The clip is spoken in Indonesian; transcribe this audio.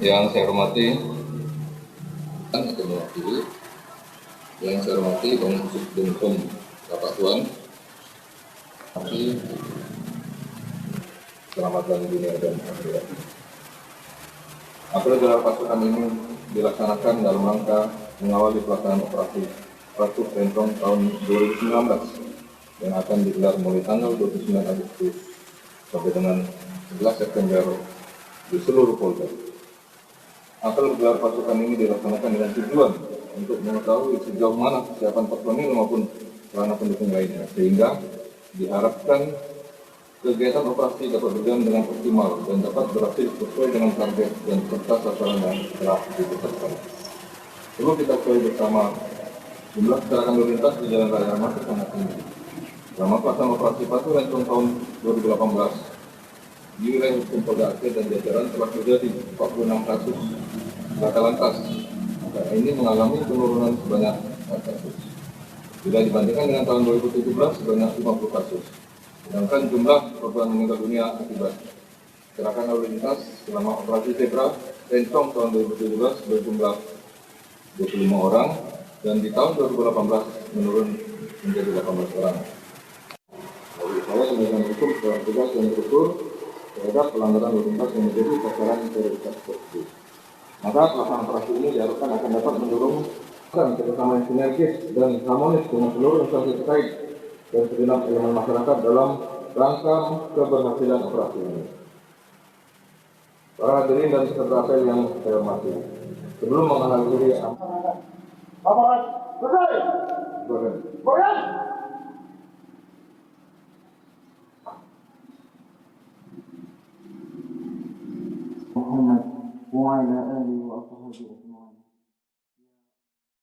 Yang saya hormati atau mewakili, yang saya hormati Bang Subdinkom Bapak Tuan, tapi keselamatan dunia dan akhirat. Apabila gelar pasukan ini dilaksanakan dalam rangka mengawali pelaksanaan operasi Ratu Rentong tahun 2019 yang akan digelar mulai tanggal 29 Agustus sampai dengan 11 September di seluruh Polda. Apel gelar pasukan ini dilaksanakan dengan tujuan untuk mengetahui sejauh mana kesiapan personil maupun sarana pendukung lainnya, sehingga diharapkan kegiatan operasi dapat berjalan dengan optimal dan dapat berhasil sesuai dengan target dan serta sasaran yang telah ditetapkan. Perlu kita ketahui bersama, jumlah kecelakaan lalu lintas di jalan raya masih sangat tinggi. Selama pelaksanaan operasi Ratu Rentong tahun 2018, di wilayah hukum Polda Aceh dan jajaran telah terjadi 46 kasus laka lantas. Maka ini mengalami penurunan sebanyak 4 kasus. Bila dibandingkan dengan tahun 2017 sebanyak 50 kasus. Sedangkan jumlah korban meninggal dunia akibat kecelakaan lalu lintas selama operasi Zebra Rentong tahun 2017 berjumlah 25 orang dan di tahun 2018 menurun menjadi 18 orang. Bagi saya penegakan hukum secara tegas dan terukur terhadap pelanggaran lalu lintas yang menjadi sasaran prioritas tersebut. Maka pelaksanaan operasi ini diharapkan akan dapat mendorong kerjasama yang sinergis dan harmonis dengan seluruh instansi terkait dan segenap elemen masyarakat dalam rangka keberhasilan operasi ini. Para hadirin dan peserta apel yang saya hormati, sebelum mengakhiri Muhammad wa ala alihi wa sahbihi